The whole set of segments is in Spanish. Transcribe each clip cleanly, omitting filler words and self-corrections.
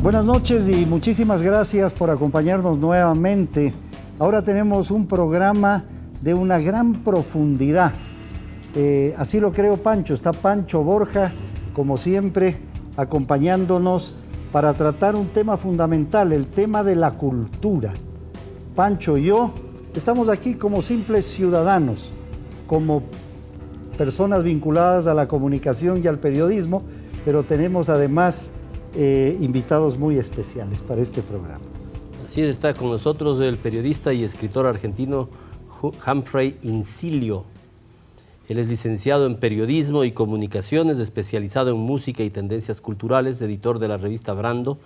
Buenas noches y muchísimas gracias por acompañarnos nuevamente. Ahora tenemos un programa de una gran profundidad. Así lo creo, Pancho. Está Pancho Borja, como siempre, acompañándonos para tratar un tema fundamental, el tema de la cultura. Pancho y yo estamos aquí como simples ciudadanos, como personas vinculadas a la comunicación y al periodismo, pero tenemos además invitados muy especiales para este programa. Así es, está con nosotros el periodista y escritor argentino Humphrey Incilio. Él es licenciado en Periodismo y Comunicaciones, especializado en música y tendencias culturales, editor de la revista Brando,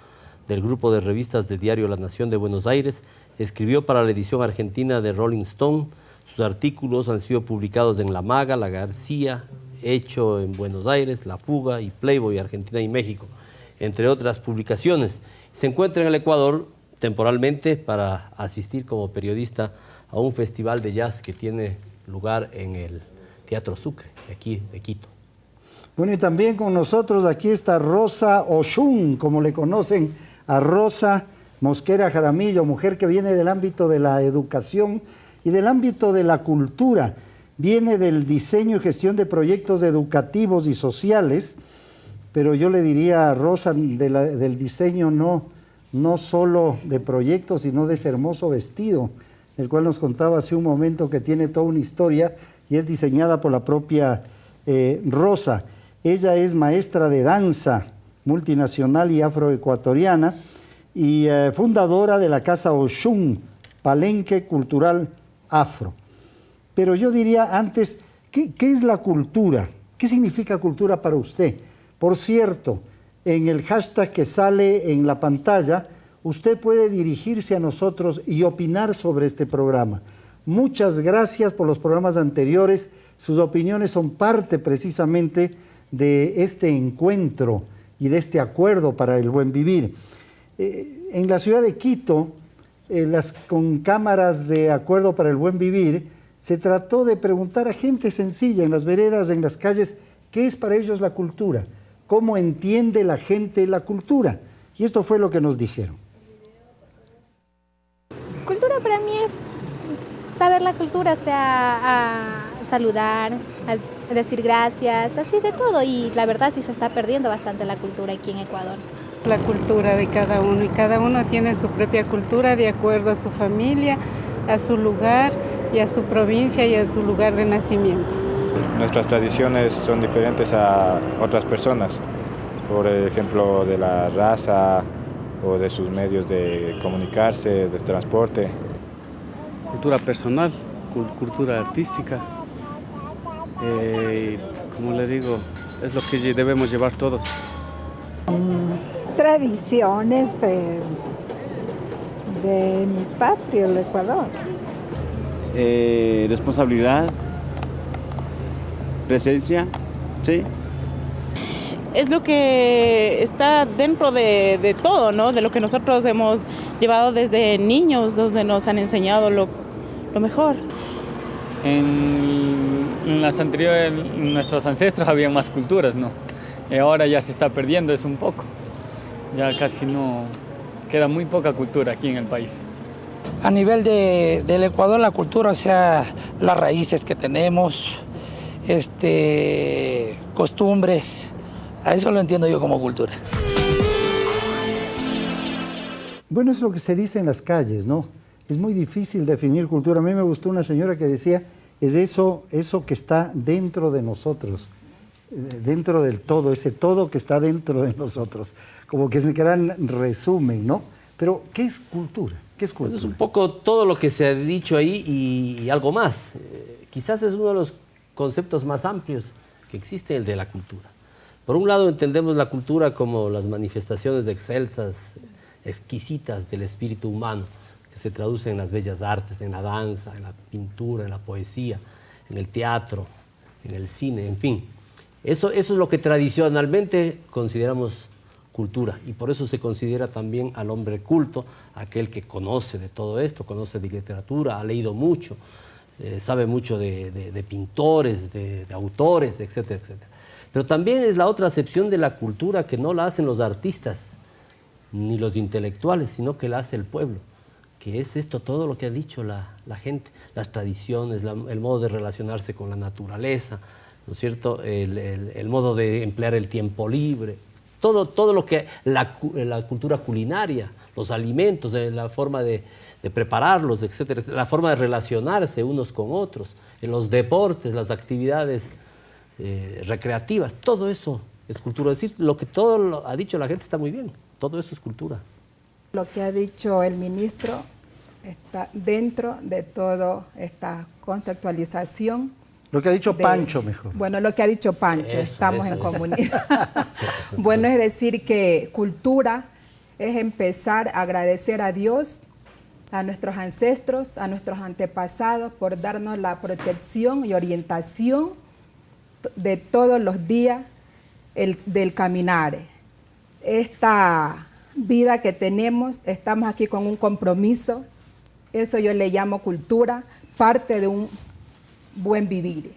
del grupo de revistas de Diario La Nación de Buenos Aires. Escribió para la edición argentina de Rolling Stone. Sus artículos han sido publicados en La Maga, La García, Hecho en Buenos Aires, La Fuga y Playboy, Argentina y México, entre otras publicaciones. Se encuentra en el Ecuador temporalmente para asistir como periodista a un festival de jazz que tiene lugar en el Teatro Sucre, de aquí, de Quito. Bueno, y también con nosotros aquí está Rosa Oshun, como le conocen a Rosa Mosquera Jaramillo, mujer que viene del ámbito de la educación y del ámbito de la cultura. Viene del diseño y gestión de proyectos educativos y sociales, pero yo le diría a Rosa del diseño no solo de proyectos, sino de ese hermoso vestido, del cual nos contaba hace un momento que tiene toda una historia y es diseñada por la propia Rosa. Ella es maestra de danza multinacional y afroecuatoriana y fundadora de la Casa Oshun, Palenque Cultural Afro. Pero yo diría antes, ¿qué es la cultura? ¿Qué significa cultura para usted? Por cierto, en el hashtag que sale en la pantalla, usted puede dirigirse a nosotros y opinar sobre este programa. Muchas gracias por los programas anteriores. Sus opiniones son parte precisamente de este encuentro y de este acuerdo para el buen vivir. En la ciudad de Quito, con cámaras de acuerdo para el buen vivir, se trató de preguntar a gente sencilla en las veredas, en las calles, ¿qué es para ellos la cultura? ¿Cómo entiende la gente la cultura? Y esto fue lo que nos dijeron. Cultura para mí es saber la cultura, o sea, a saludar, a decir gracias, así de todo. Y la verdad sí se está perdiendo bastante la cultura aquí en Ecuador. La cultura de cada uno, y cada uno tiene su propia cultura de acuerdo a su familia, a su lugar y a su provincia y a su lugar de nacimiento. Nuestras tradiciones son diferentes a otras personas, por ejemplo de la raza o de sus medios de comunicarse, de transporte. Cultura personal, cultura artística, como le digo, es lo que debemos llevar todos. Tradiciones de mi patria, el Ecuador. Responsabilidad, presencia, sí. Es lo que está dentro de todo, ¿no? De lo que nosotros hemos llevado desde niños, donde nos han enseñado lo mejor. En las anteriores, nuestros ancestros había más culturas, ¿no? Y ahora ya se está perdiendo eso un poco. Ya casi no queda muy poca cultura aquí en el país. A nivel del Ecuador, la cultura, o sea, las raíces que tenemos, costumbres, a eso lo entiendo yo como cultura. Bueno, es lo que se dice en las calles, ¿no? Es muy difícil definir cultura. A mí me gustó una señora que decía, es eso que está dentro de nosotros, dentro del todo, ese todo que está dentro de nosotros. Como que es el gran resumen, ¿no? Pero, ¿qué es cultura? ¿Qué es cultura? Es un poco todo lo que se ha dicho ahí y algo más. Quizás es uno de los conceptos más amplios que existe, el de la cultura. Por un lado entendemos la cultura como las manifestaciones excelsas, exquisitas del espíritu humano, que se traducen en las bellas artes, en la danza, en la pintura, en la poesía, en el teatro, en el cine, en fin. Eso es lo que tradicionalmente consideramos cultura, y por eso se considera también al hombre culto, aquel que conoce de todo esto, conoce de literatura, ha leído mucho, sabe mucho de pintores, de autores, etcétera, etcétera. Pero también es la otra acepción de la cultura que no la hacen los artistas, ni los intelectuales, sino que la hace el pueblo, que es esto, todo lo que ha dicho la gente, las tradiciones, el modo de relacionarse con la naturaleza, ¿no es cierto? El modo de emplear el tiempo libre, todo lo que la cultura culinaria, los alimentos, la forma de prepararlos, etcétera, la forma de relacionarse unos con otros, en los deportes, las actividades recreativas, todo eso es cultura. Es decir, lo que ha dicho la gente está muy bien, todo eso es cultura. Lo que ha dicho el ministro está dentro de toda esta contextualización. Lo que ha dicho Pancho, mejor. Bueno, lo que ha dicho Pancho, estamos en comunidad. Bueno, es decir que cultura es empezar a agradecer a Dios, a nuestros ancestros, a nuestros antepasados por darnos la protección y orientación de todos los días del caminar. Esta vida que tenemos, estamos aquí con un compromiso, eso yo le llamo cultura, parte de un buen vivir.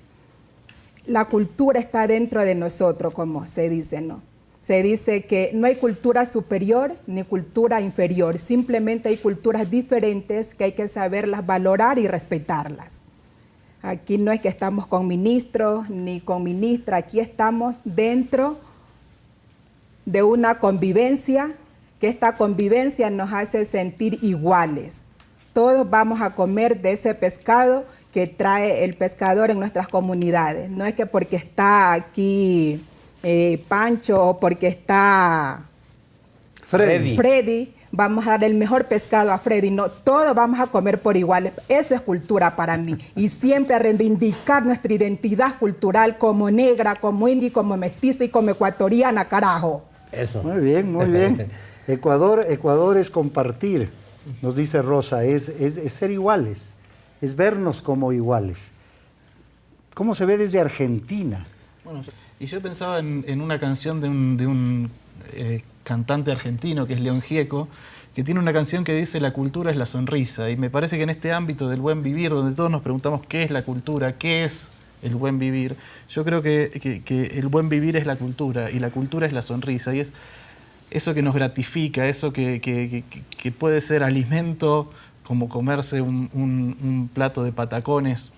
La cultura está dentro de nosotros, como se dice, ¿no? Se dice que no hay cultura superior ni cultura inferior, simplemente hay culturas diferentes que hay que saberlas valorar y respetarlas. Aquí no es que estamos con ministros ni con ministra, aquí estamos dentro de una convivencia, que esta convivencia nos hace sentir iguales. Todos vamos a comer de ese pescado que trae el pescador en nuestras comunidades. No es que porque está aquí Pancho o porque está Freddy, vamos a dar el mejor pescado a Freddy. No, todos vamos a comer por iguales. Eso es cultura para mí. Y siempre a reivindicar nuestra identidad cultural como negra, como india, como mestiza y como ecuatoriana, carajo. Eso. Muy bien, muy bien. Ecuador es compartir, nos dice Rosa, es ser iguales, es vernos como iguales. ¿Cómo se ve desde Argentina? Bueno, y yo pensaba en una canción de un cantante argentino que es León Gieco, que tiene una canción que dice la cultura es la sonrisa, y me parece que en este ámbito del buen vivir, donde todos nos preguntamos qué es la cultura, qué es el buen vivir, yo creo que el buen vivir es la cultura, y la cultura es la sonrisa, y es eso que nos gratifica, eso que puede ser alimento, como comerse un plato de patacones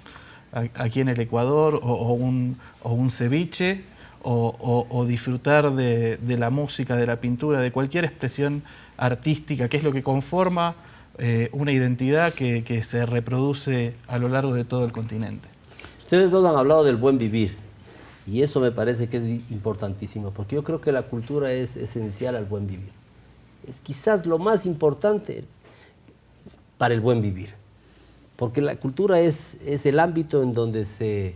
aquí en el Ecuador, o un ceviche, o disfrutar de la música, de la pintura, de cualquier expresión artística, que es lo que conforma una identidad que se reproduce a lo largo de todo el continente. Ustedes dos han hablado del buen vivir, y eso me parece que es importantísimo, porque yo creo que la cultura es esencial al buen vivir. Es quizás lo más importante para el buen vivir, porque la cultura es el ámbito en donde se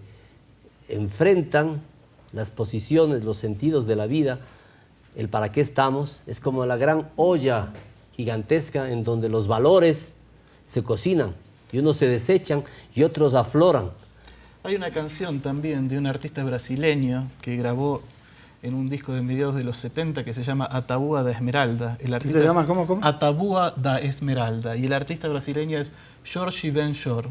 enfrentan las posiciones, los sentidos de la vida, el para qué estamos. Es como la gran olla gigantesca en donde los valores se cocinan y unos se desechan y otros afloran. Hay una canción también de un artista brasileño que grabó en un disco de mediados de los 70 que se llama Ataúa da Esmeralda. El artista ¿Se llama cómo? Ataúa da Esmeralda. Y el artista brasileño es Jorge Ben-Jor.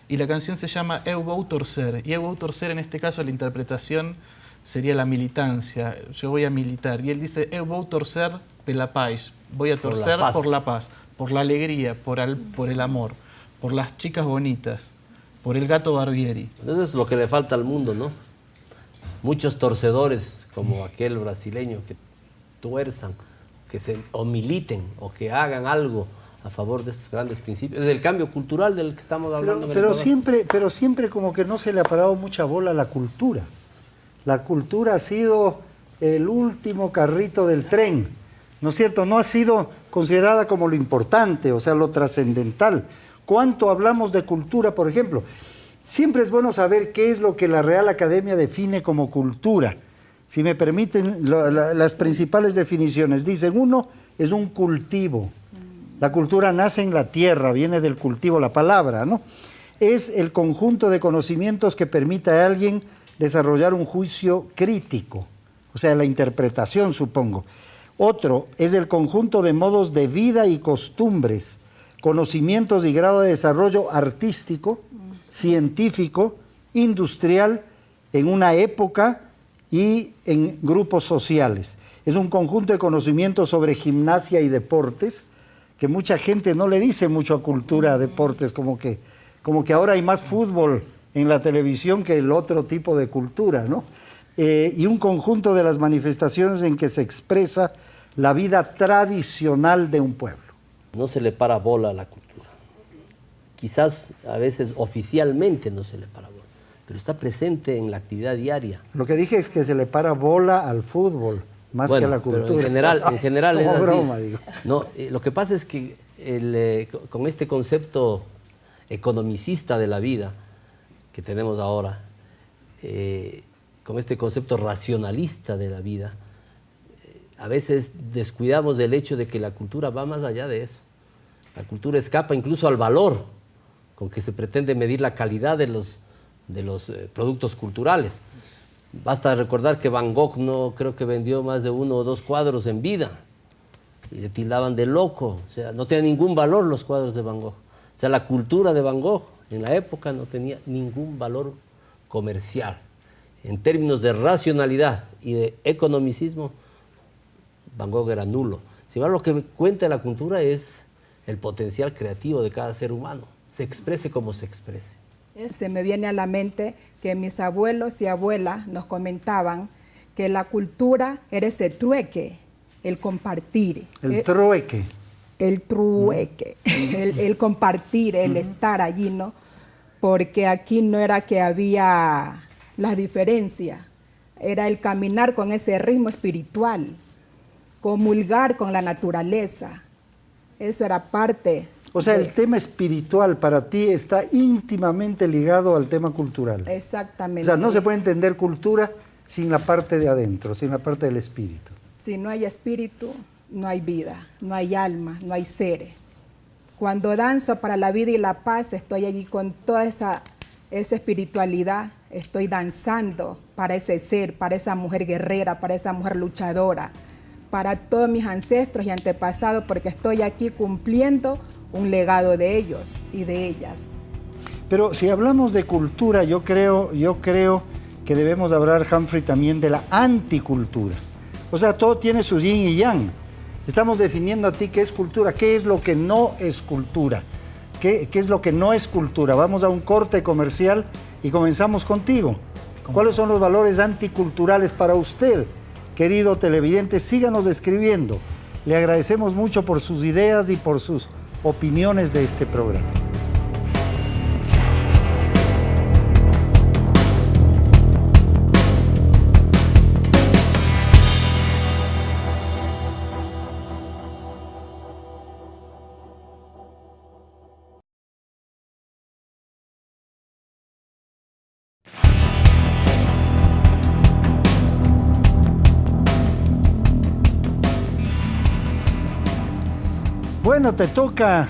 Y la canción se llama Eu Vou Torcer. Y Eu Vou Torcer, en este caso, la interpretación sería la militancia. Yo voy a militar. Y él dice, Eu Vou Torcer pela paz. Voy a torcer por la paz, por la alegría, por el amor, por las chicas bonitas, por el gato Barbieri. Eso es lo que le falta al mundo, ¿no? Muchos torcedores, como aquel brasileño, que tuerzan, o militen, o que hagan algo a favor de estos grandes principios. Es el cambio cultural del que estamos hablando. Pero siempre como que no se le ha parado mucha bola a la cultura. La cultura ha sido el último carrito del tren, ¿no es cierto? No ha sido considerada como lo importante, o sea, lo trascendental. ¿Cuánto hablamos de cultura, por ejemplo? Siempre es bueno saber qué es lo que la Real Academia define como cultura. Si me permiten, las principales definiciones. Dicen, uno, es un cultivo. La cultura nace en la tierra, viene del cultivo, la palabra, ¿no? Es el conjunto de conocimientos que permite a alguien desarrollar un juicio crítico, o sea, la interpretación, supongo. Otro, es el conjunto de modos de vida y costumbres, conocimientos y grado de desarrollo artístico, científico, industrial, en una época y en grupos sociales. Es un conjunto de conocimientos sobre gimnasia y deportes, que mucha gente no le dice mucho a cultura, a deportes, como que ahora hay más fútbol en la televisión que el otro tipo de cultura, ¿no? Y un conjunto de las manifestaciones en que se expresa la vida tradicional de un pueblo. No se le para bola a la cultura. Quizás a veces oficialmente no se le para bola, pero está presente en la actividad diaria. Lo que dije es que se le para bola al fútbol, más que a la cultura. Pero en general es así. Broma, digo. No, lo que pasa es que con este concepto economicista de la vida que tenemos ahora, con este concepto racionalista de la vida, a veces descuidamos del hecho de que la cultura va más allá de eso. La cultura escapa incluso al valor con que se pretende medir la calidad de los productos culturales. Basta recordar que Van Gogh no creo que vendió más de 1 o 2 cuadros en vida y le tildaban de loco. O sea, no tenía ningún valor los cuadros de Van Gogh. O sea, la cultura de Van Gogh en la época no tenía ningún valor comercial. En términos de racionalidad y de economicismo, Van Gogh era nulo. Sin embargo, lo que cuenta la cultura es el potencial creativo de cada ser humano. Se exprese como se exprese. Se me viene a la mente que mis abuelos y abuelas nos comentaban que la cultura era ese trueque, el compartir. El trueque. El trueque, el compartir, el estar allí, ¿no? Porque aquí no era que había la diferencia, era el caminar con ese ritmo espiritual, comulgar con la naturaleza. Eso era parte. O sea, el tema espiritual para ti está íntimamente ligado al tema cultural. Exactamente. O sea, no se puede entender cultura sin la parte de adentro, sin la parte del espíritu. Si no hay espíritu, no hay vida, no hay alma, no hay ser. Cuando danzo para la vida y la paz, estoy allí con toda esa espiritualidad, estoy danzando para ese ser, para esa mujer guerrera, para esa mujer luchadora, para todos mis ancestros y antepasados, porque estoy aquí cumpliendo un legado de ellos y de ellas. Pero si hablamos de cultura, yo creo que debemos hablar, Humphrey, también de la anticultura. O sea, todo tiene su yin y yang. Estamos definiendo a ti qué es cultura, qué es lo que no es cultura, qué es lo que no es cultura. Vamos a un corte comercial y comenzamos contigo. ¿Cuáles son los valores anticulturales para usted, querido televidente? Síganos escribiendo. Le agradecemos mucho por sus ideas y por sus opiniones de este programa. Bueno, te toca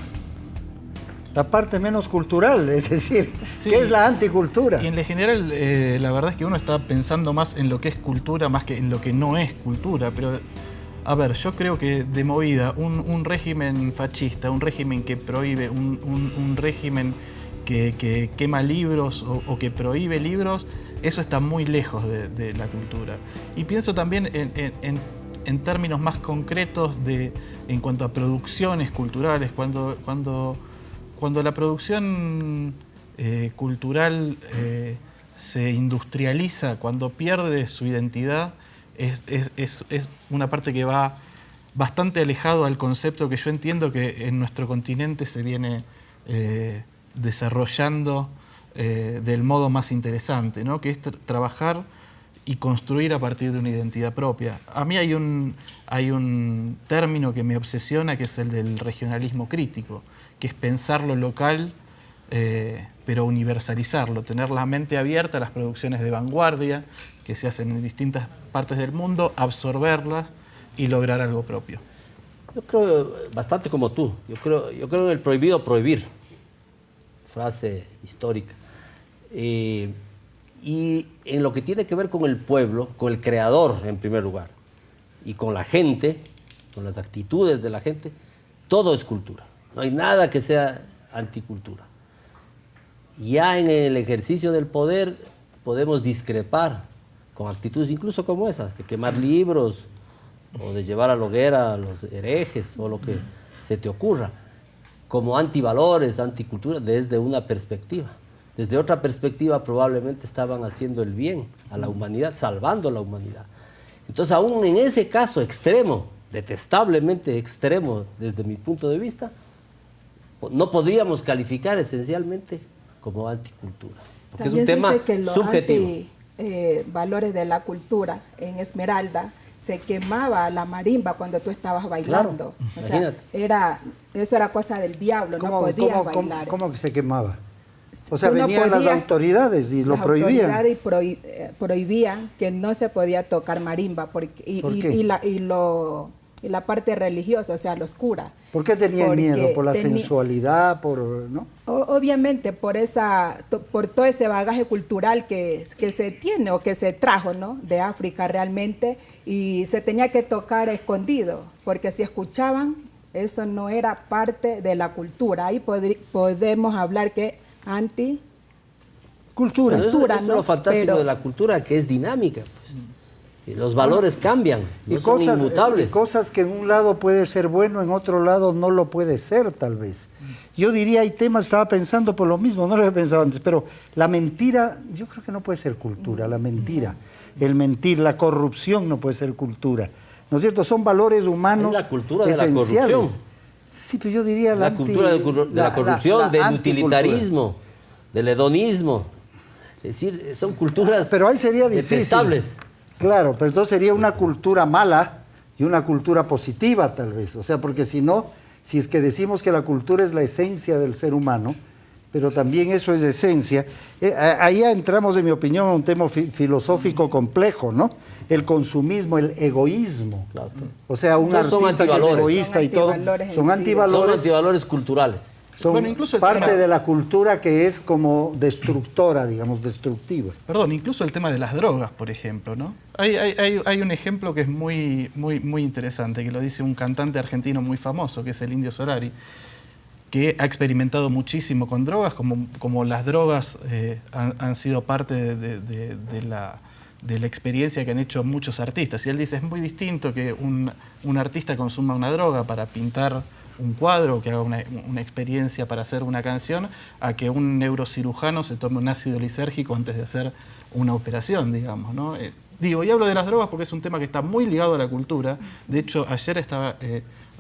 la parte menos cultural, es decir, sí, ¿qué es la anticultura? Y en general, la verdad es que uno está pensando más en lo que es cultura más que en lo que no es cultura, pero a ver, yo creo que de movida un régimen fascista, un régimen que prohíbe, un régimen que quema libros o que prohíbe libros, eso está muy lejos de la cultura. Y pienso también en términos más concretos en cuanto a producciones culturales, cuando la producción cultural se industrializa, cuando pierde su identidad, es una parte que va bastante alejado al concepto que yo entiendo que en nuestro continente se viene desarrollando del modo más interesante, ¿no? Que es trabajar y construir a partir de una identidad propia. A mí hay un término que me obsesiona, que es el del regionalismo crítico, que es pensar lo local, pero universalizarlo, tener la mente abierta a las producciones de vanguardia que se hacen en distintas partes del mundo, absorberlas y lograr algo propio. Yo creo bastante como tú. Yo creo en el prohibido prohibir, frase histórica. Y en lo que tiene que ver con el pueblo, con el creador en primer lugar, y con la gente, con las actitudes de la gente, todo es cultura. No hay nada que sea anticultura. Ya en el ejercicio del poder podemos discrepar con actitudes incluso como esa, de quemar libros o de llevar a la hoguera a los herejes o lo que se te ocurra, como antivalores, anticultura, desde una perspectiva. Desde otra perspectiva probablemente estaban haciendo el bien a la humanidad, salvando a la humanidad. Entonces, aún en ese caso extremo, detestablemente extremo desde mi punto de vista, no podríamos calificar esencialmente como anticultura, porque también es un tema dice que los subjetivo. Valores de la cultura en Esmeralda se quemaba la marimba cuando tú estabas bailando. Claro, o sea, eso era cosa del diablo, no podías bailar. ¿Cómo que se quemaba? O sea, Tú no venían las podías, autoridades y lo prohibían. Las autoridades prohibían que no se podía tocar marimba porque, ¿Por qué? y la parte religiosa, o sea, los curas. ¿Por qué tenían Porque miedo? ¿Por la sensualidad? ¿No? Obviamente por todo ese bagaje cultural que se tiene o que se trajo, ¿no?, de África realmente, y se tenía que tocar escondido, porque si escuchaban, eso no era parte de la cultura. Ahí podemos hablar que cultura. Eso es ¿no? lo fantástico Pero de la cultura, que es dinámica. Y los valores cambian, no son inmutables. Y cosas que en un lado puede ser bueno, en otro lado no lo puede ser, tal vez. Yo diría, hay temas, estaba pensando por lo mismo, no lo había pensado antes, pero la mentira, yo creo que no puede ser cultura, la mentira, el mentir, la corrupción no puede ser cultura. ¿No es cierto? Son valores humanos es la cultura de esenciales. la corrupción. Sí, pero yo diría la cultura de la corrupción, del utilitarismo, del hedonismo. Es decir, son culturas pero ahí sería difícil. Detestables. Claro, pero entonces sería una cultura mala y una cultura positiva tal vez. O sea, porque si no, si es que decimos que la cultura es la esencia del ser humano, pero también eso es esencia, ahí entramos, en mi opinión, a un tema filosófico complejo, ¿no? El consumismo, el egoísmo. Claro. O sea, un artista que es egoísta y todo, son antivalores. Son antivalores culturales. Son incluso parte de la cultura que es como destructora, digamos, destructiva. Perdón, incluso el tema de las drogas, por ejemplo, ¿no? Hay un ejemplo que es muy interesante, que lo dice un cantante argentino muy famoso, que es el Indio Solari, que ha experimentado muchísimo con drogas, como las drogas han sido parte de la experiencia que han hecho muchos artistas. Y él dice, es muy distinto que un artista consuma una droga para pintar un cuadro, que haga una experiencia para hacer una canción, a que un neurocirujano se tome un ácido lisérgico antes de hacer una operación, digamos, ¿no? Y hablo de las drogas porque es un tema que está muy ligado a la cultura. De hecho, ayer estaba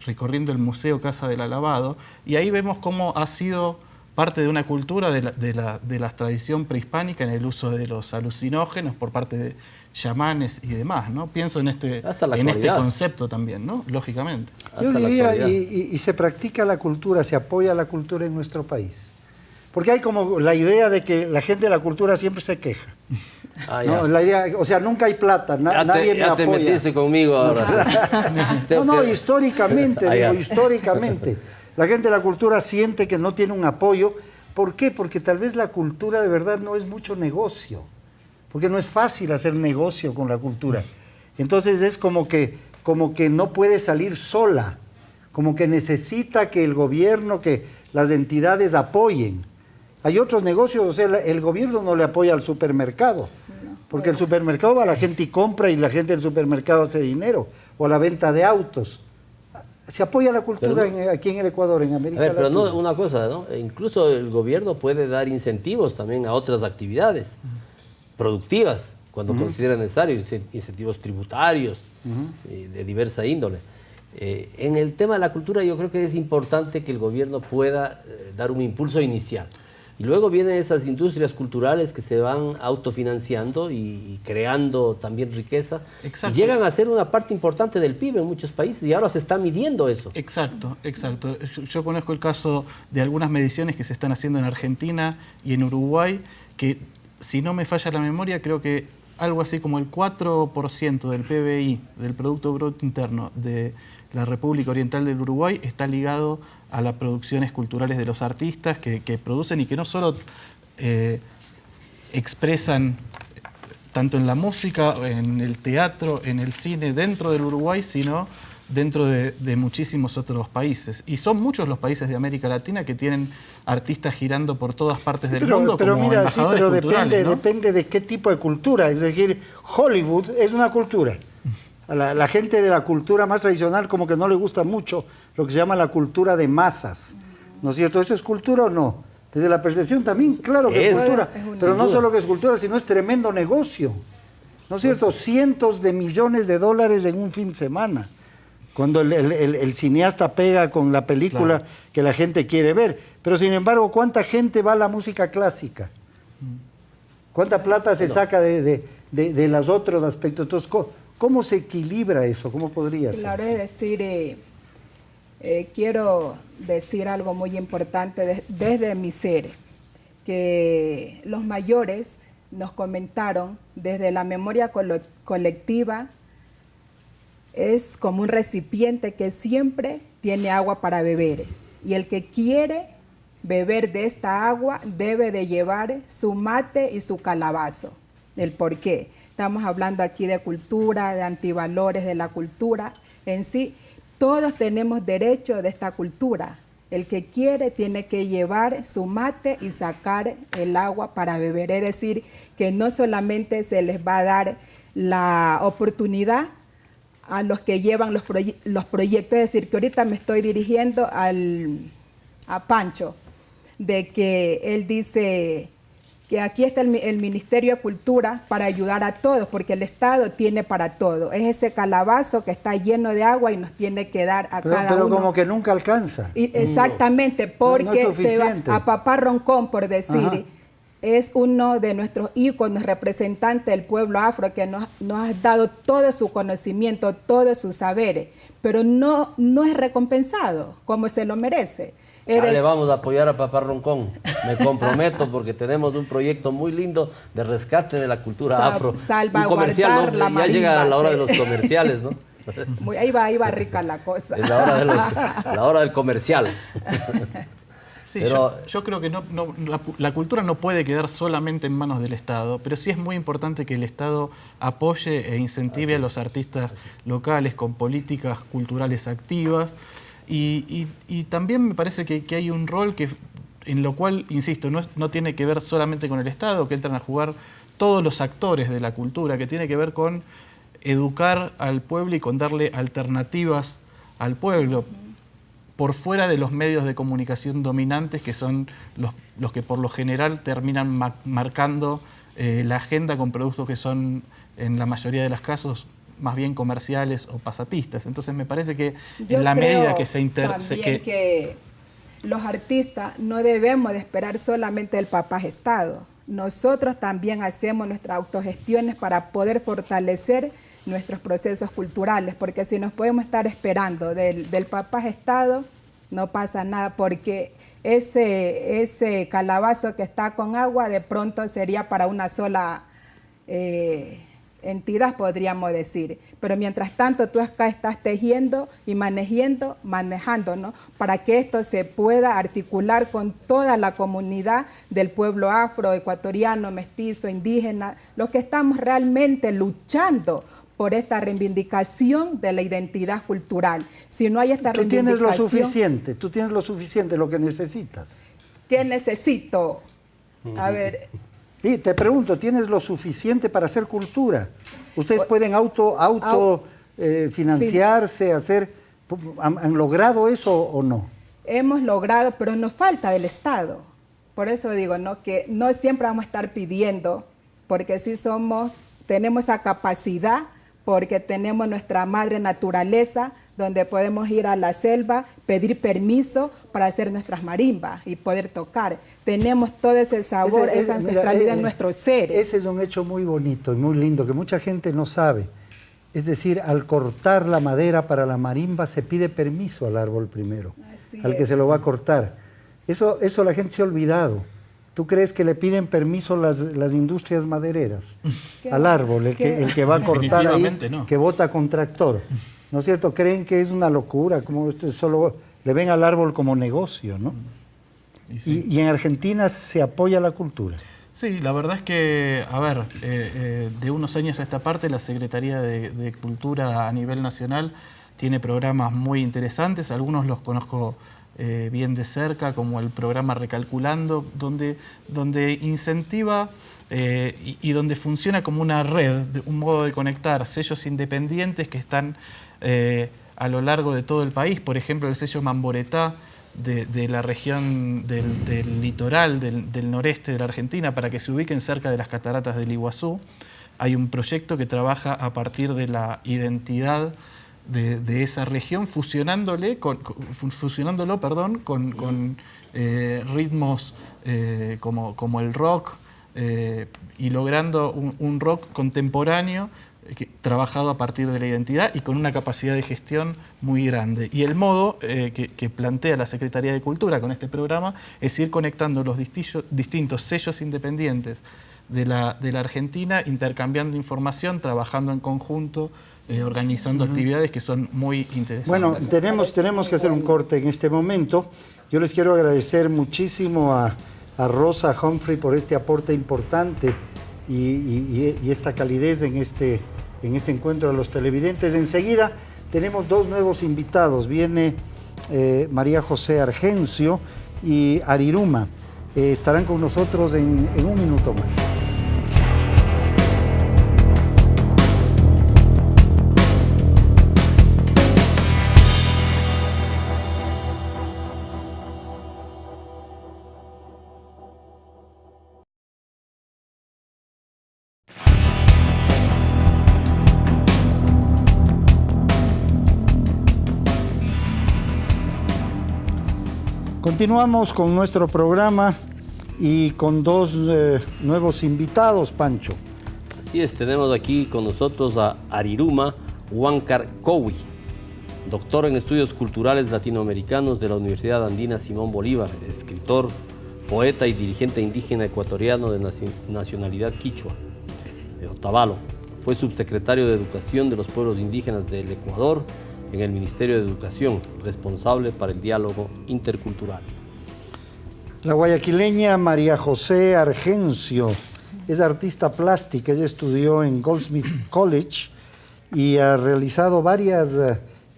recorriendo el Museo Casa del Alabado y ahí vemos cómo ha sido parte de una cultura de la tradición prehispánica en el uso de los alucinógenos por parte de chamanes y demás, ¿no? Pienso en este concepto también, ¿no? Lógicamente. Yo diría, y se practica la cultura, se apoya la cultura en nuestro país. Porque hay como la idea de que la gente de la cultura siempre se queja. ¿No? La idea, o sea, nunca hay plata, nadie me apoya. Ya te metiste conmigo ahora. No, históricamente, históricamente. La gente de la cultura siente que no tiene un apoyo. ¿Por qué? Porque tal vez la cultura de verdad no es mucho negocio. Porque no es fácil hacer negocio con la cultura. Entonces es como que no puede salir sola. Como que necesita que el gobierno, que las entidades apoyen. Hay otros negocios, o sea, el gobierno no le apoya al supermercado. Porque el supermercado va a la gente y compra y la gente del supermercado hace dinero. O a la venta de autos. Se apoya la cultura aquí en el Ecuador, en América Latina. Pero no, una cosa, ¿no? Incluso el gobierno puede dar incentivos también a otras actividades productivas, cuando considera necesario, incentivos tributarios de diversa índole. En el tema de la cultura yo creo que es importante que el gobierno pueda dar un impulso inicial. Y luego vienen esas industrias culturales que se van autofinanciando y creando también riqueza. Exacto. Y llegan a ser una parte importante del PIB en muchos países y ahora se está midiendo eso. Exacto. Yo conozco el caso de algunas mediciones que se están haciendo en Argentina y en Uruguay, que si no me falla la memoria, creo que algo así como el 4% del PBI, del Producto Bruto Interno de la República Oriental del Uruguay, está ligado a las producciones culturales de los artistas que producen y que no solo expresan tanto en la música, en el teatro, en el cine dentro del Uruguay, sino dentro de muchísimos otros países. Y son muchos los países de América Latina que tienen artistas girando por todas partes del mundo pero como mira, sí, embajadores pero culturales, ¿no? depende de qué tipo de cultura. Es decir, Hollywood es una cultura. A la gente de la cultura más tradicional como que no le gusta mucho lo que se llama la cultura de masas. ¿No es cierto? ¿Eso es cultura o no? Desde la percepción también, claro que es cultura. Pero no solo que es cultura, sino es tremendo negocio. ¿No es cierto? Cientos de millones de dólares en un fin de semana. Cuando el cineasta pega con la película que la gente quiere ver. Pero sin embargo, ¿cuánta gente va a la música clásica? ¿Cuánta plata se saca de los otros aspectos? Entonces, ¿cómo se equilibra eso? ¿Cómo podría ser? Claro, es decir, quiero decir algo muy importante desde mi ser, que los mayores nos comentaron desde la memoria colectiva, es como un recipiente que siempre tiene agua para beber, y el que quiere beber de esta agua debe de llevar su mate y su calabazo. ¿El por qué? Estamos hablando aquí de cultura, de antivalores de la cultura en sí. Todos tenemos derecho de esta cultura. El que quiere tiene que llevar su mate y sacar el agua para beber. Es decir, que no solamente se les va a dar la oportunidad a los que llevan los proyectos, es decir, que ahorita me estoy dirigiendo a Pancho, de que él dice que aquí está el Ministerio de Cultura para ayudar a todos, porque el Estado tiene para todo. Es ese calabazo que está lleno de agua y nos tiene que dar a cada uno. Pero como que nunca alcanza. Exactamente, porque no es se va a Papá Roncón, por decir, Ajá. es uno de nuestros íconos, representantes del pueblo afro, que nos ha dado todo su conocimiento, todos sus saberes, pero no es recompensado como se lo merece. Le vamos a apoyar a Papá Roncón, me comprometo, porque tenemos un proyecto muy lindo de rescate de la cultura afro. Salvaguardar un comercial, ¿no? la Ya marimba, llega la hora de los comerciales, ¿no? Ahí va rica la cosa. Es la hora del comercial. Sí, pero, yo creo que la cultura no puede quedar solamente en manos del Estado, pero sí es muy importante que el Estado apoye e incentive a los artistas locales con políticas culturales activas. Y también me parece que hay un rol en lo cual, insisto, no tiene que ver solamente con el Estado, que entran a jugar todos los actores de la cultura, que tiene que ver con educar al pueblo y con darle alternativas al pueblo, por fuera de los medios de comunicación dominantes, que son los que por lo general terminan marcando la agenda con productos que son, en la mayoría de los casos, más bien comerciales o pasatistas. Entonces me parece que en la medida que se que los artistas no debemos de esperar solamente el papá Estado. Nosotros también hacemos nuestras autogestiones para poder fortalecer nuestros procesos culturales, porque si nos podemos estar esperando del papá Estado, no pasa nada, porque ese calabazo que está con agua de pronto sería para una sola entidad, podríamos decir, pero mientras tanto tú acá estás tejiendo y manejando, ¿no? Para que esto se pueda articular con toda la comunidad del pueblo afro, ecuatoriano, mestizo, indígena, los que estamos realmente luchando por esta reivindicación de la identidad cultural. Si no hay esta reivindicación... Tú tienes lo suficiente, lo que necesitas. ¿Qué necesito? A ver... Y te pregunto, ¿tienes lo suficiente para hacer cultura? ¿Ustedes pueden financiarse, hacer... ¿Han logrado eso o no? Hemos logrado, pero nos falta del Estado. Por eso digo, ¿no? Que no siempre vamos a estar pidiendo, porque sí tenemos esa capacidad, porque tenemos nuestra madre naturaleza, donde podemos ir a la selva, pedir permiso para hacer nuestras marimbas y poder tocar. Tenemos todo ese sabor, esa ancestralidad en nuestro ser. Ese es un hecho muy bonito y muy lindo, que mucha gente no sabe. Es decir, al cortar la madera para la marimba se pide permiso al árbol primero, al que se lo va a cortar. Eso la gente se ha olvidado. ¿Tú crees que le piden permiso las industrias madereras al árbol, el que va a cortar ahí, no. que bota con tractor? ¿No es cierto? Creen que es una locura, como solo le ven al árbol como negocio, ¿no? Y en Argentina se apoya la cultura. Sí, la verdad es que, a ver, de unos años a esta parte, la Secretaría de Cultura a nivel nacional tiene programas muy interesantes, algunos los conozco bien de cerca, como el programa Recalculando, donde incentiva y donde funciona como una red, un modo de conectar sellos independientes que están a lo largo de todo el país. Por ejemplo, el sello Mamboretá de la región del litoral, del noreste de la Argentina, para que se ubiquen cerca de las cataratas del Iguazú. Hay un proyecto que trabaja a partir de la identidad de esa región, fusionándolo con ritmos como el rock, y logrando un rock contemporáneo trabajado a partir de la identidad y con una capacidad de gestión muy grande. Y el modo que plantea la Secretaría de Cultura con este programa es ir conectando los distintos sellos independientes de la Argentina, intercambiando información, trabajando en conjunto, organizando actividades que son muy interesantes. Bueno, tenemos que hacer un corte en este momento. Yo les quiero agradecer muchísimo a Rosa Humphrey por este aporte importante y esta calidez en este encuentro a los televidentes. Enseguida tenemos dos nuevos invitados. Viene María José Argencio y Ariruma. Estarán con nosotros en un minuto más. Continuamos con nuestro programa y con dos nuevos invitados, Pancho. Así es, tenemos aquí con nosotros a Ariruma Huáncar Cowi, doctor en estudios culturales latinoamericanos de la Universidad Andina Simón Bolívar, escritor, poeta y dirigente indígena ecuatoriano de nacionalidad quichua, de Otavalo. Fue subsecretario de Educación de los Pueblos Indígenas del Ecuador en el Ministerio de Educación, responsable para el diálogo intercultural. La guayaquileña María José Argencio es artista plástica. Ella estudió en Goldsmith College y ha realizado varias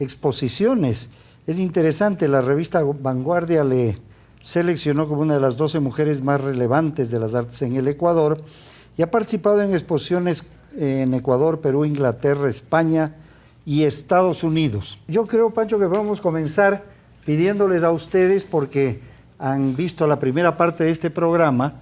exposiciones. Es interesante, la revista Vanguardia le seleccionó como una de las 12 mujeres más relevantes de las artes en el Ecuador y ha participado en exposiciones en Ecuador, Perú, Inglaterra, España y Estados Unidos. Yo creo, Pancho, que vamos a comenzar pidiéndoles a ustedes, porque han visto la primera parte de este programa,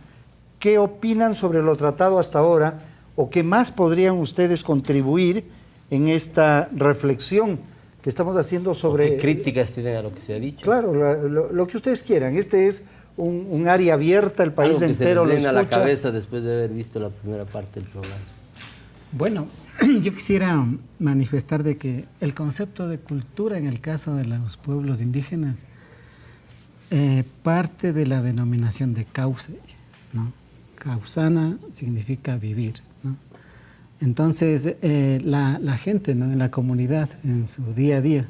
¿qué opinan sobre lo tratado hasta ahora o qué más podrían ustedes contribuir en esta reflexión que estamos haciendo sobre... ¿Qué críticas tienen a lo que se ha dicho? Claro, lo que ustedes quieran. Este es un área abierta, el país entero lo escucha. A la cabeza después de haber visto la primera parte del programa. Bueno, yo quisiera manifestar de que el concepto de cultura en el caso de los pueblos indígenas parte de la denominación de cauce, ¿no? Causana significa vivir, ¿no? Entonces, la gente, ¿no?, en la comunidad, en su día a día,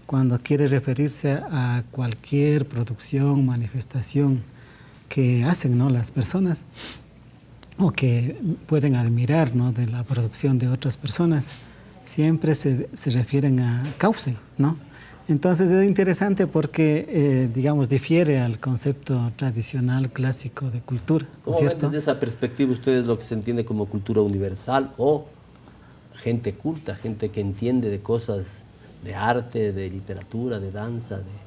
cuando quiere referirse a cualquier producción, manifestación que hacen, ¿no?, las personas, o que pueden admirar, ¿no?, de la producción de otras personas, siempre se refieren a cauce, ¿no? Entonces es interesante porque, digamos, difiere al concepto tradicional, clásico de cultura, ¿cómo ven desde esa perspectiva ustedes lo que se entiende como cultura universal o gente culta, gente que entiende de cosas de arte, de literatura, de danza, de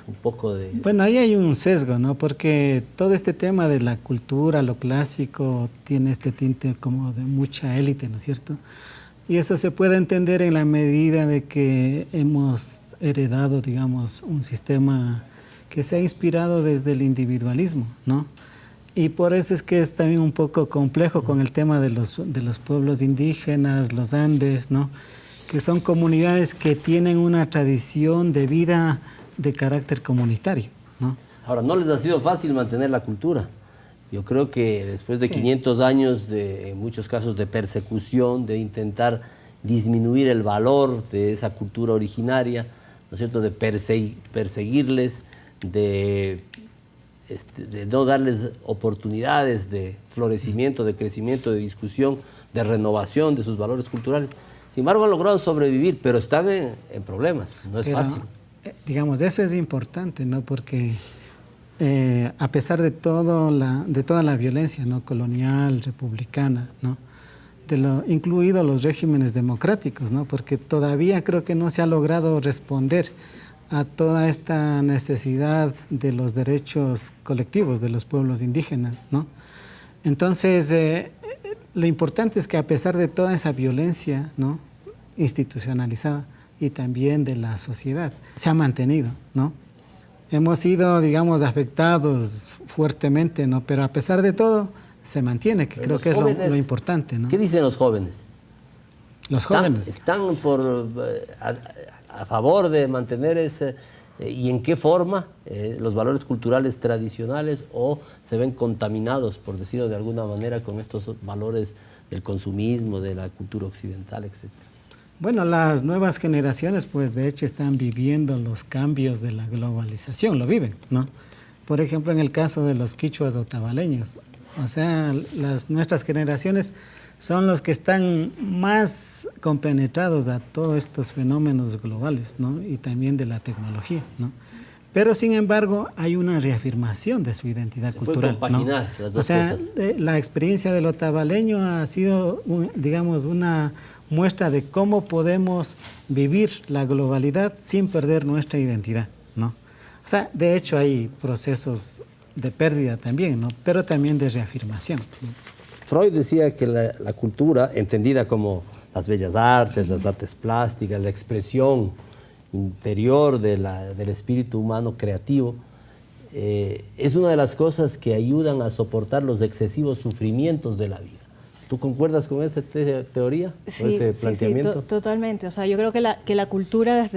un poco de... Bueno, ahí hay un sesgo, ¿no? Porque todo este tema de la cultura, lo clásico, tiene este tinte como de mucha élite, ¿no es cierto? Y eso se puede entender en la medida de que hemos heredado, digamos, un sistema que se ha inspirado desde el individualismo, ¿no? Y por eso es que es también un poco complejo con el tema de los pueblos indígenas, los Andes, ¿no?, que son comunidades que tienen una tradición de vida de carácter comunitario, ¿no? Ahora, no les ha sido fácil mantener la cultura. Yo creo que después de 500 años, en muchos casos, de persecución, de intentar disminuir el valor de esa cultura originaria, ¿no es cierto?, de perseguirles, de no darles oportunidades de florecimiento, de crecimiento, de discusión, de renovación de sus valores culturales. Sin embargo, han logrado sobrevivir, pero están en problemas, no es fácil. Digamos, eso es importante, ¿no? Porque a pesar de toda la violencia, ¿no?, colonial, republicana, ¿no?, incluidos los regímenes democráticos, ¿no?, porque todavía creo que no se ha logrado responder a toda esta necesidad de los derechos colectivos de los pueblos indígenas, ¿no? Entonces, lo importante es que a pesar de toda esa violencia, ¿no?, institucionalizada y también de la sociedad, se ha mantenido, ¿no? Hemos sido, digamos, afectados fuertemente, ¿no?, pero a pesar de todo se mantiene, que creo que es lo importante, ¿no? ¿Qué dicen los jóvenes? Los jóvenes ¿Están a favor de mantener ese, y en qué forma, los valores culturales tradicionales, o se ven contaminados, por decirlo de alguna manera, con estos valores del consumismo, de la cultura occidental, etcétera? Bueno, las nuevas generaciones, pues de hecho están viviendo los cambios de la globalización, lo viven, ¿no? Por ejemplo, en el caso de los quichuas otavaleños, o sea, nuestras generaciones son los que están más compenetrados a todos estos fenómenos globales, ¿no?, y también de la tecnología, ¿no? Pero sin embargo hay una reafirmación de su identidad cultural, puede compaginar, ¿no?, las dos cosas. La experiencia del otavaleño ha sido, digamos, una muestra de cómo podemos vivir la globalidad sin perder nuestra identidad, ¿no? O sea, de hecho hay procesos de pérdida también, ¿no?, pero también de reafirmación, ¿no? Freud decía que la cultura, entendida como las bellas artes, las artes plásticas, la expresión interior del espíritu humano creativo, es una de las cosas que ayudan a soportar los excesivos sufrimientos de la vida. ¿Tú concuerdas con esta teoría? Sí, con ese planteamiento? Sí, totalmente. O sea, yo creo que la cultura,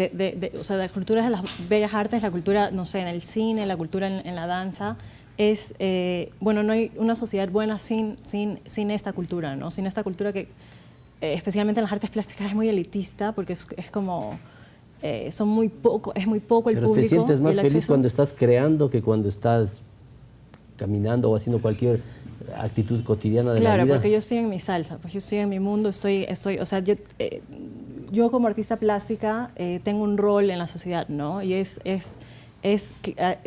o sea, la cultura de las bellas artes, la cultura, no sé, en el cine, la cultura en la danza, es, bueno, no hay una sociedad buena sin esta cultura, ¿no? Sin esta cultura que, especialmente en las artes plásticas, es muy elitista, porque es como, es muy poco el público. Pero te sientes más feliz cuando estás creando que cuando estás caminando o haciendo cualquier actitud cotidiana de la vida. Claro, porque yo estoy en mi salsa, pues yo estoy en mi mundo, o sea, yo como artista plástica tengo un rol en la sociedad, ¿no? Y es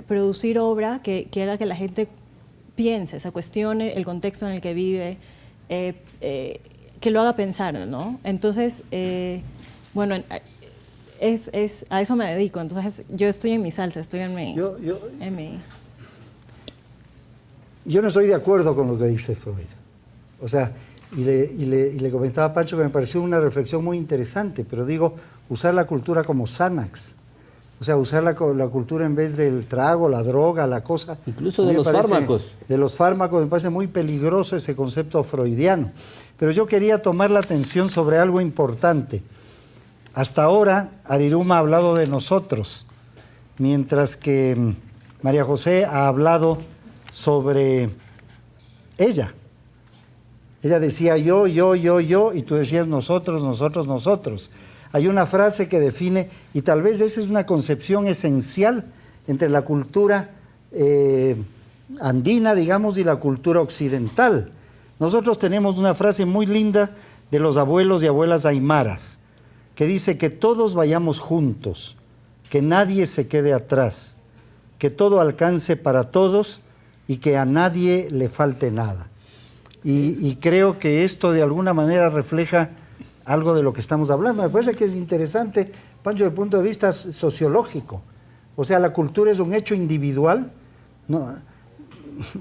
producir obra que haga que la gente piense, se cuestione el contexto en el que vive, que lo haga pensar, ¿no? Entonces, bueno, a eso me dedico. Entonces, yo estoy en mi salsa, estoy en mi... Yo no estoy de acuerdo con lo que dice Freud. O sea, y le comentaba a Pancho que me pareció una reflexión muy interesante, pero digo, usar la cultura como Xanax. O sea, usar la cultura en vez del trago, la droga, la cosa. Incluso de los fármacos. De los fármacos, me parece muy peligroso ese concepto freudiano. Pero yo quería tomar la atención sobre algo importante. Hasta ahora, Ariruma ha hablado de nosotros, mientras que María José ha hablado sobre ella. Ella decía yo, y tú decías nosotros. Hay una frase que define, y tal vez esa es una concepción esencial entre la cultura andina, digamos, y la cultura occidental. Nosotros tenemos una frase muy linda de los abuelos y abuelas aymaras, que dice que todos vayamos juntos, que nadie se quede atrás, que todo alcance para todos y que a nadie le falte nada. Y creo que esto de alguna manera refleja algo de lo que estamos hablando. Me parece que es interesante, Pancho, desde el punto de vista sociológico. O sea, la cultura es un hecho individual. No,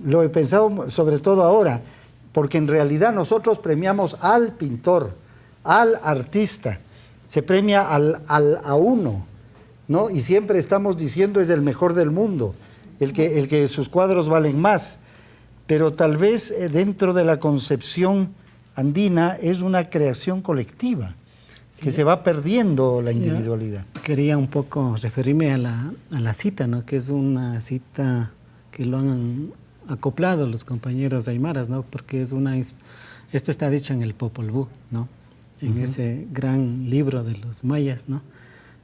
lo he pensado sobre todo ahora, porque en realidad nosotros premiamos al pintor, al artista, se premia a uno, ¿no? Y siempre estamos diciendo es el mejor del mundo, el que sus cuadros valen más. Pero tal vez dentro de la concepción andina es una creación colectiva, sí, que se va perdiendo la individualidad. Yo quería un poco referirme a la cita, ¿no?, que es una cita que lo han acoplado los compañeros aymaras, ¿no?, porque esto está dicho en el Popol Vuh, ¿no?, en ese gran libro de los mayas, ¿no?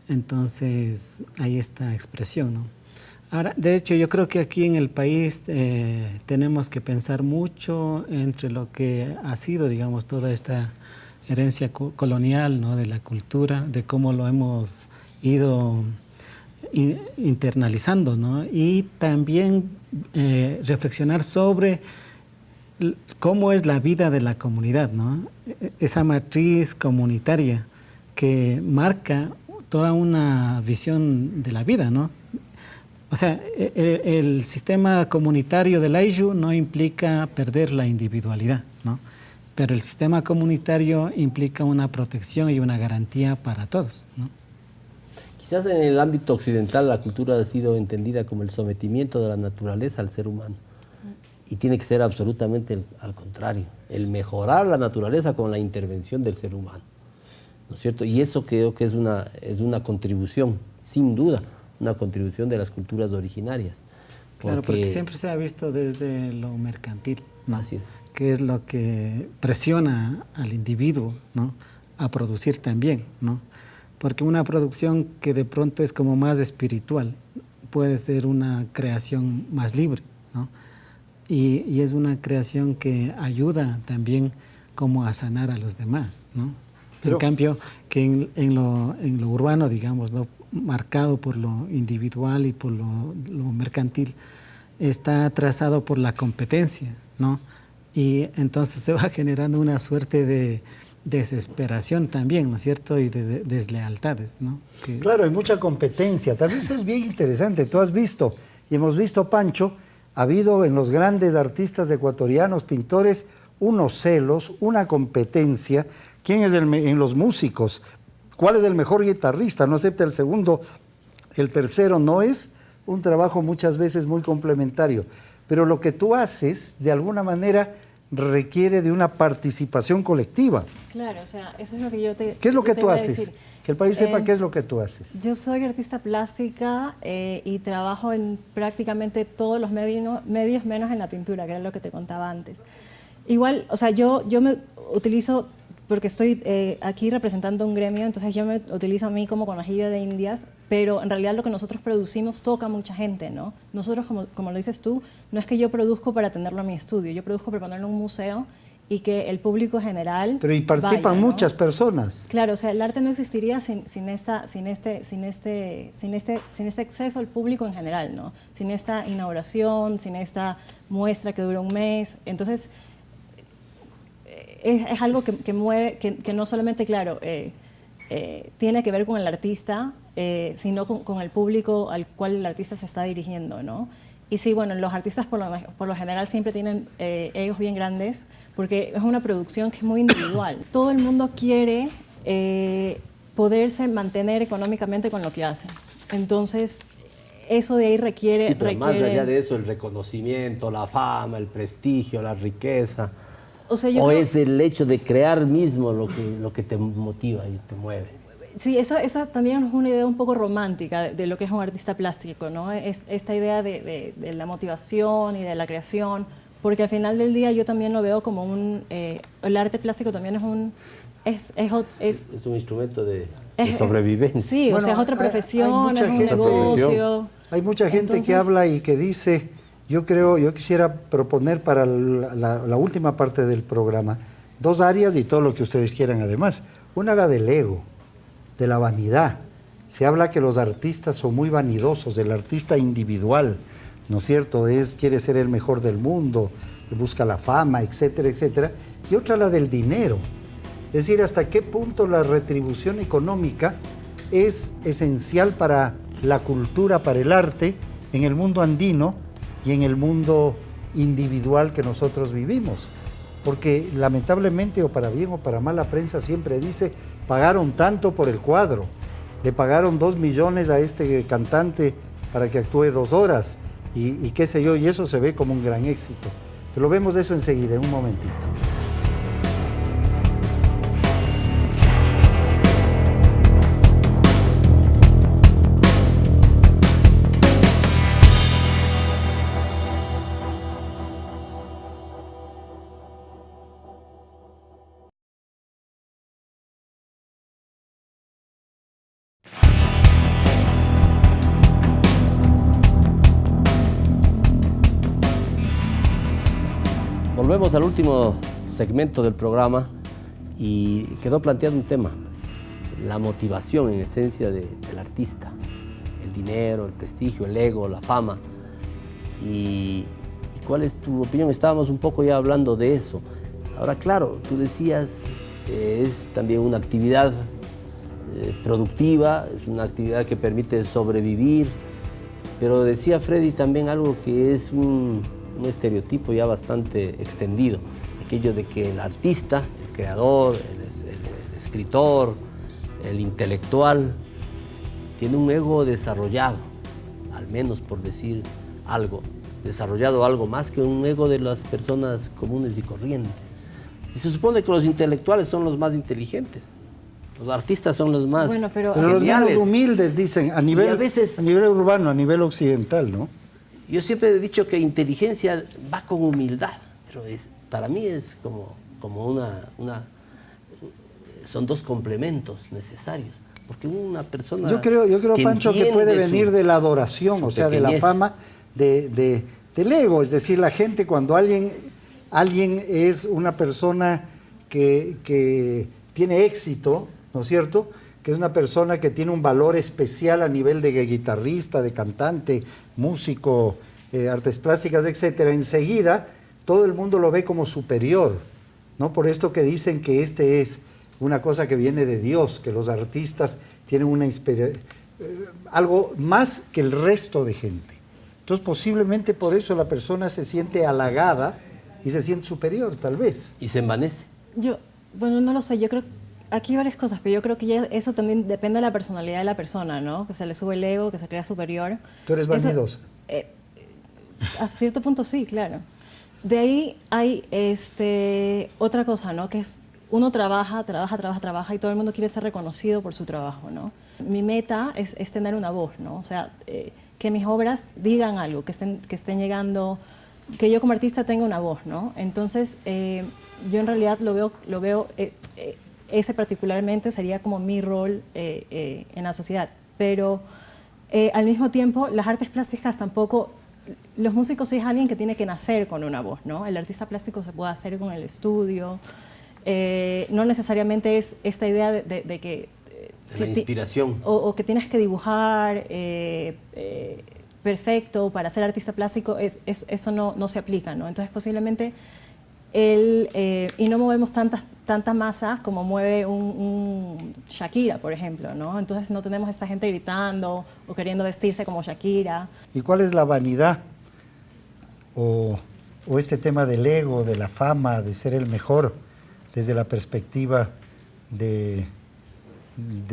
Entonces hay esta expresión, ¿no? Ahora, de hecho, yo creo que aquí en el país tenemos que pensar mucho entre lo que ha sido, digamos, toda esta herencia colonial, ¿no? De la cultura, de cómo lo hemos ido internalizando, ¿no? Y también reflexionar sobre cómo es la vida de la comunidad, ¿no? Esa matriz comunitaria que marca toda una visión de la vida, ¿no? O sea, el sistema comunitario del Ayllu no implica perder la individualidad, ¿no? Pero el sistema comunitario implica una protección y una garantía para todos, ¿no? Quizás en el ámbito occidental la cultura ha sido entendida como el sometimiento de la naturaleza al ser humano. Y tiene que ser absolutamente al contrario, el mejorar la naturaleza con la intervención del ser humano, ¿no es cierto? Y eso creo que es una contribución, sin duda, una contribución de las culturas originarias. Claro, porque siempre se ha visto desde lo mercantil, ¿no? Así es. Que es lo que presiona al individuo, ¿no? A producir también, ¿no? Porque una producción que de pronto es como más espiritual puede ser una creación más libre, ¿no? Y es una creación que ayuda también como a sanar a los demás, ¿no? En cambio, que en lo urbano, digamos, ¿no? Marcado por lo individual y por lo mercantil, está trazado por la competencia, ¿no? Y entonces se va generando una suerte de desesperación también, ¿no es cierto? Y de deslealtades, ¿no? Claro, hay mucha competencia. También eso es bien interesante. Tú has visto, y hemos visto, Pancho, ha habido en los grandes artistas ecuatorianos, pintores, unos celos, una competencia. ¿Quién es en los músicos? ¿Cuál es el mejor guitarrista? No acepta el segundo, el tercero. No es un trabajo muchas veces muy complementario. Pero lo que tú haces, de alguna manera, requiere de una participación colectiva. Claro, o sea, eso es lo que yo te ¿Qué es lo que te tú iba a haces? decir. Que el país sepa qué es lo que tú haces. Yo soy artista plástica y trabajo en prácticamente todos los medios menos en la pintura, que era lo que te contaba antes. Igual, o sea, yo me utilizo, porque estoy aquí representando un gremio, entonces yo me utilizo a mí como conejillo de indias, pero en realidad lo que nosotros producimos toca a mucha gente, ¿no? Nosotros, como lo dices tú, no es que yo produzco para tenerlo en mi estudio, yo produzco para ponerlo en un museo y que el público general Pero y participan vaya, ¿no? muchas personas. Claro, o sea, el arte no existiría sin este acceso al público en general, ¿no? Sin esta inauguración, sin esta muestra que dura un mes. Entonces, es algo que mueve, que no solamente, claro, tiene que ver con el artista, sino con el público al cual el artista se está dirigiendo, ¿no? Y sí, bueno, los artistas por lo general siempre tienen egos bien grandes porque es una producción que es muy individual. Todo el mundo quiere poderse mantener económicamente con lo que hace. Entonces, eso de ahí requiere... Sí, pero más allá de eso, el reconocimiento, la fama, el prestigio, la riqueza. O sea, es el hecho de crear mismo lo que te motiva y te mueve. Sí, esa también es una idea un poco romántica de lo que es un artista plástico, ¿no? Es esta idea de la motivación y de la creación, porque al final del día yo también lo veo como el arte plástico también es un instrumento de sobrevivencia. Sí, bueno, o sea, es otra profesión, es un negocio. Hay mucha gente que habla y que dice, yo quisiera proponer para la última parte del programa 2 áreas y todo lo que ustedes quieran además. Una la del ego, de la vanidad. Se habla que los artistas son muy vanidosos, el artista individual, ¿no es cierto? Quiere ser el mejor del mundo, busca la fama, etcétera, etcétera. Y otra la del dinero, es decir, hasta qué punto la retribución económica es esencial para la cultura, para el arte, en el mundo andino y en el mundo individual que nosotros vivimos. Porque lamentablemente, o para bien o para mal, la prensa siempre dice, pagaron tanto por el cuadro, le pagaron 2 millones a este cantante para que actúe 2 horas, y qué sé yo, y eso se ve como un gran éxito. Pero vemos eso enseguida, en un momentito. Volvemos al último segmento del programa y quedó planteado un tema, la motivación en esencia del artista, el dinero, el prestigio, el ego, la fama. ¿Y cuál es tu opinión? Estábamos un poco ya hablando de eso. Ahora, claro, tú decías, es también una actividad productiva, es una actividad que permite sobrevivir, pero decía Freddy también algo que es un estereotipo ya bastante extendido, aquello de que el artista, el creador, el escritor, el intelectual, tiene un ego desarrollado, al menos por decir algo, desarrollado algo más que un ego de las personas comunes y corrientes. Y se supone que los intelectuales son los más inteligentes, los artistas son los más pero los menos humildes, dicen, a nivel urbano, a nivel occidental, ¿no? Yo siempre he dicho que inteligencia va con humildad, pero para mí es como son dos complementos necesarios, porque una persona... Yo creo Pancho, que puede venir de la adoración, o sea, de la fama, del ego, es decir, la gente cuando alguien es una persona que tiene éxito, ¿no es cierto?, que es una persona que tiene un valor especial a nivel de guitarrista, de cantante, músico, artes plásticas, etcétera, enseguida todo el mundo lo ve como superior, ¿no? Por esto que dicen que este es una cosa que viene de Dios, que los artistas tienen algo más que el resto de gente. Entonces posiblemente por eso la persona se siente halagada y se siente superior, tal vez. Y se envanece. Bueno, no lo sé, yo creo aquí hay varias cosas, pero yo creo que ya eso también depende de la personalidad de la persona, ¿no? Que se le sube el ego, que se crea superior. ¿Tú eres vanidosa? A cierto punto sí, claro. De ahí hay otra cosa, ¿no? Que es uno trabaja y todo el mundo quiere ser reconocido por su trabajo, ¿no? Mi meta es tener una voz, ¿no? O sea, que mis obras digan algo, que estén llegando, que yo como artista tenga una voz, ¿no? Entonces, yo en realidad lo veo ese particularmente sería como mi rol en la sociedad. Pero al mismo tiempo, las artes plásticas tampoco... Los músicos es alguien que tiene que nacer con una voz, ¿no? El artista plástico se puede hacer con el estudio. No necesariamente es esta idea de que... la inspiración. O que tienes que dibujar perfecto para ser artista plástico, eso no se aplica, ¿no? Entonces, posiblemente... y no movemos tantas masas como mueve un Shakira, por ejemplo, ¿no? Entonces no tenemos esta gente gritando o queriendo vestirse como Shakira. ¿Y cuál es la vanidad o este tema del ego, de la fama, de ser el mejor desde la perspectiva de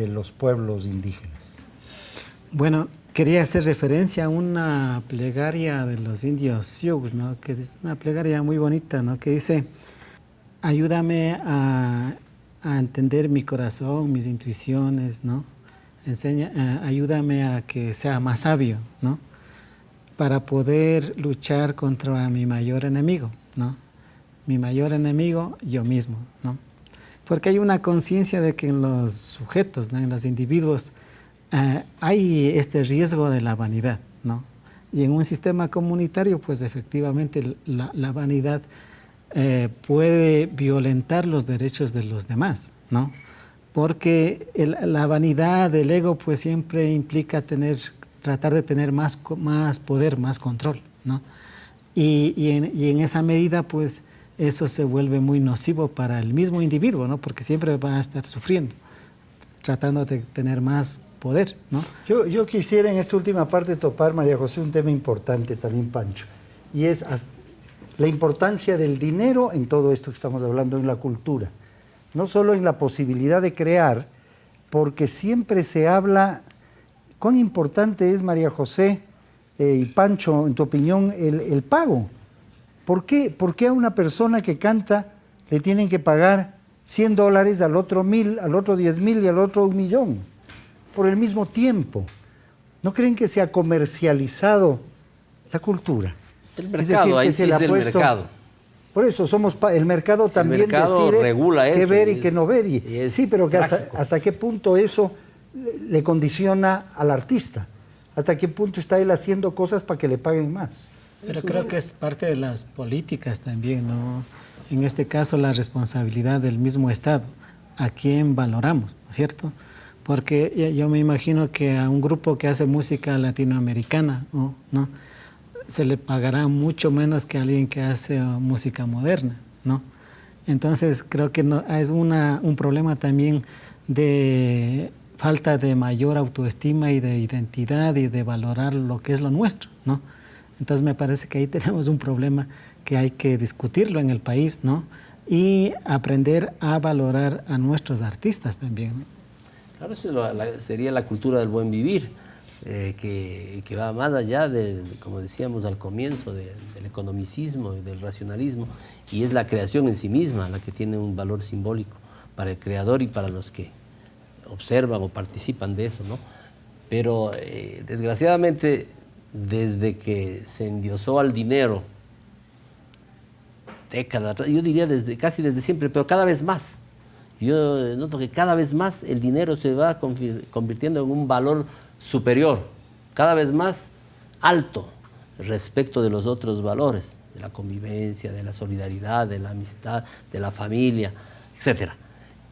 los pueblos indígenas? Bueno, quería hacer referencia a una plegaria de los indios Sioux, ¿no? Que es una plegaria muy bonita, ¿no? Que dice: ayúdame a entender mi corazón, mis intuiciones, ¿no? Ayúdame a que sea más sabio, ¿no? Para poder luchar contra mi mayor enemigo, ¿no? Mi mayor enemigo, yo mismo, ¿no? Porque hay una conciencia de que en los sujetos, ¿no? En los individuos, hay este riesgo de la vanidad, ¿no? Y en un sistema comunitario, pues efectivamente la vanidad puede violentar los derechos de los demás, ¿no? Porque la vanidad del ego pues siempre implica tratar de tener más poder, más control, ¿no? Y en esa medida pues eso se vuelve muy nocivo para el mismo individuo, ¿no? Porque siempre va a estar sufriendo, tratando de tener más poder, ¿no? Yo quisiera en esta última parte topar, María José, un tema importante también, Pancho, y es la importancia del dinero en todo esto que estamos hablando, en la cultura. No solo en la posibilidad de crear, porque siempre se habla, cuán importante es, María José y Pancho, en tu opinión, el pago. ¿Por qué a una persona que canta le tienen que pagar $100, al otro 1,000, al otro 10,000 y al otro 1,000,000 por el mismo tiempo? ¿No creen que se ha comercializado la cultura? Es el mercado, ahí sí es el mercado. Por eso el mercado también decide regula qué eso, ver y qué no ver. Sí, pero que hasta qué punto eso le condiciona al artista. ¿Hasta qué punto está él haciendo cosas para que le paguen más? Pero creo que es parte de las políticas también, ¿no? En este caso, la responsabilidad del mismo Estado, a quién valoramos, ¿no es cierto? Porque yo me imagino que a un grupo que hace música latinoamericana, ¿no? Se le pagará mucho menos que a alguien que hace música moderna, ¿no? Entonces creo que es un problema también de falta de mayor autoestima y de identidad y de valorar lo que es lo nuestro, ¿no? Entonces me parece que ahí tenemos un problema que hay que discutirlo en el país, ¿no? Y aprender a valorar a nuestros artistas también, ¿no? Claro, eso sería la cultura del buen vivir, que va más allá como decíamos al comienzo, del economicismo y del racionalismo, y es la creación en sí misma la que tiene un valor simbólico para el creador y para los que observan o participan de eso, ¿no? Pero desgraciadamente, desde que se endiosó al dinero, décadas, yo diría casi desde siempre, pero cada vez más. Yo noto que cada vez más el dinero se va convirtiendo en un valor superior, cada vez más alto respecto de los otros valores, de la convivencia, de la solidaridad, de la amistad, de la familia, etc.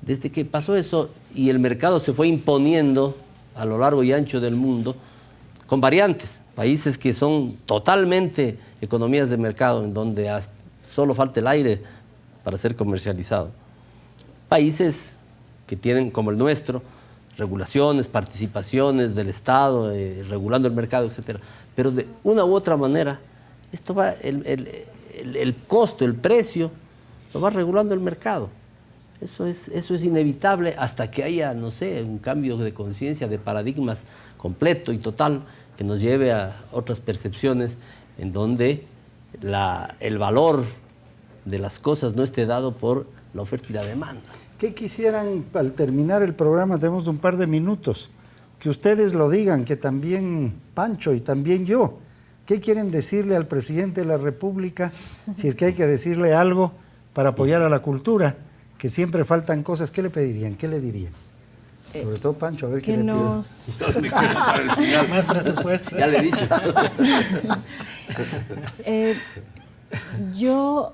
Desde que pasó eso y el mercado se fue imponiendo a lo largo y ancho del mundo, con variantes, países que son totalmente economías de mercado, en donde solo falta el aire para ser comercializado. Países que tienen, como el nuestro, regulaciones, participaciones del Estado, regulando el mercado, etc. Pero de una u otra manera, esto va, el costo, el precio, lo va regulando el mercado. Eso es inevitable hasta que haya, no sé, un cambio de conciencia, de paradigmas completo y total, que nos lleve a otras percepciones en donde el valor de las cosas no esté dado por la oferta y la demanda. ¿Qué quisieran, al terminar el programa, tenemos un par de minutos, que ustedes lo digan, que también Pancho y también yo, ¿qué quieren decirle al presidente de la República, si es que hay que decirle algo para apoyar a la cultura, que siempre faltan cosas? ¿Qué le pedirían? ¿Qué le dirían? Sobre todo Pancho, a ver qué le pide. Más presupuesto. Ya le he dicho. Yo,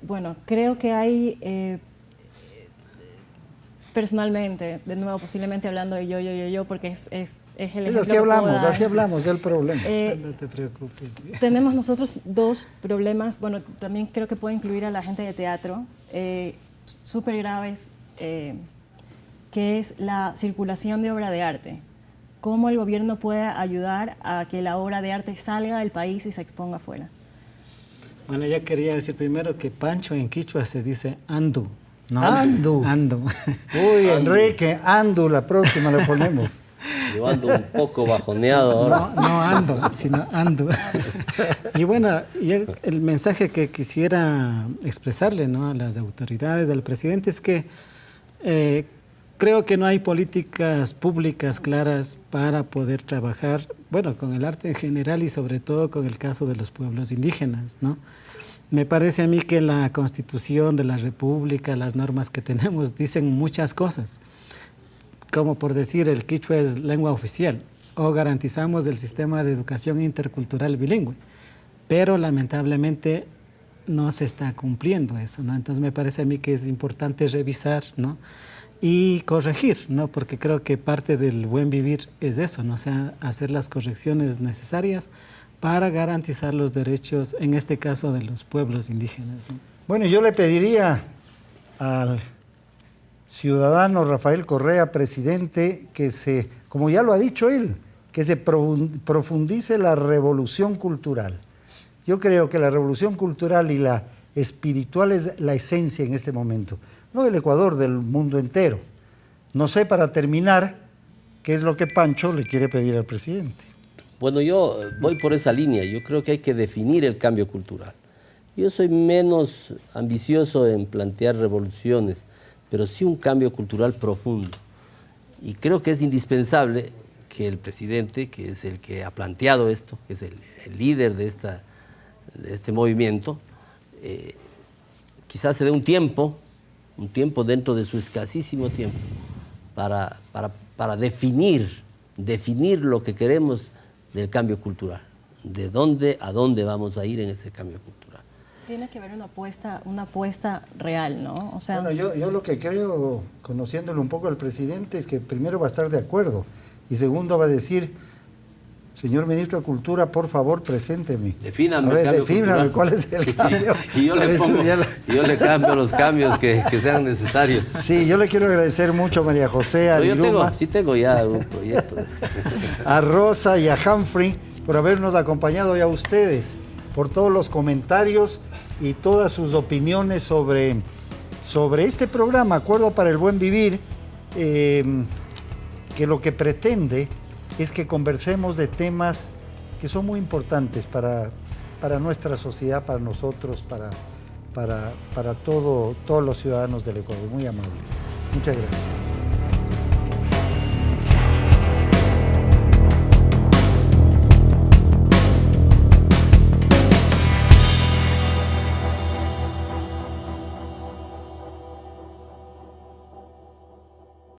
bueno, creo que hay, personalmente, de nuevo, posiblemente hablando de yo, porque es el ejemplo. Así hablamos del problema. No te preocupes. Tenemos nosotros dos problemas, bueno, también creo que puede incluir a la gente de teatro, súper graves, que es la circulación de obra de arte. Cómo el gobierno puede ayudar a que la obra de arte salga del país y se exponga afuera. Bueno, ya quería decir primero que Pancho en quichua se dice andu, ¿no? Andu. Andu. Uy, Enrique, andu, la próxima le ponemos. Yo ando un poco bajoneado ahora. No ando, sino andu. Y bueno, el mensaje que quisiera expresarle, ¿no?, a las autoridades, al presidente, es que creo que no hay políticas públicas claras para poder trabajar, bueno, con el arte en general y sobre todo con el caso de los pueblos indígenas, ¿no? Me parece a mí que la Constitución de la República, las normas que tenemos, dicen muchas cosas, como por decir el quichua es lengua oficial, o garantizamos el sistema de educación intercultural bilingüe, pero lamentablemente no se está cumpliendo eso, ¿no? Entonces me parece a mí que es importante revisar, ¿no?, y corregir, ¿no?, porque creo que parte del buen vivir es eso, ¿no?, o sea, hacer las correcciones necesarias para garantizar los derechos, en este caso, de los pueblos indígenas, ¿no? Bueno, yo le pediría al ciudadano Rafael Correa, presidente, que como ya lo ha dicho él, que se profundice la revolución cultural. Yo creo que la revolución cultural y la espiritual es la esencia en este momento, no del Ecuador, del mundo entero. No sé, para terminar, qué es lo que Pancho le quiere pedir al presidente. Bueno, yo voy por esa línea. Yo creo que hay que definir el cambio cultural. Yo soy menos ambicioso en plantear revoluciones, pero sí un cambio cultural profundo. Y creo que es indispensable que el presidente, que es el que ha planteado esto, que es el líder de este movimiento, quizás se dé un tiempo dentro de su escasísimo tiempo, para definir lo que queremos del cambio cultural. de dónde a dónde vamos a ir en ese cambio cultural. Tiene que haber una apuesta real, ¿no? O sea, bueno, yo lo que creo, conociéndolo un poco al presidente, es que primero va a estar de acuerdo y segundo va a decir, señor ministro de Cultura, por favor, presénteme. Defíname a ver, el cambio defíname cultural. cuál es el cambio. Y yo le cambio los cambios que sean necesarios. Sí, yo le quiero agradecer mucho a María José, a Diluma, tengo ya un proyecto. a Rosa y a Humphrey por habernos acompañado y a ustedes por todos los comentarios y todas sus opiniones sobre este programa, Acuerdo para el Buen Vivir, que lo que pretende es que conversemos de temas que son muy importantes para nuestra sociedad, para nosotros, para todos los ciudadanos del Ecuador. Muy amable. Muchas gracias.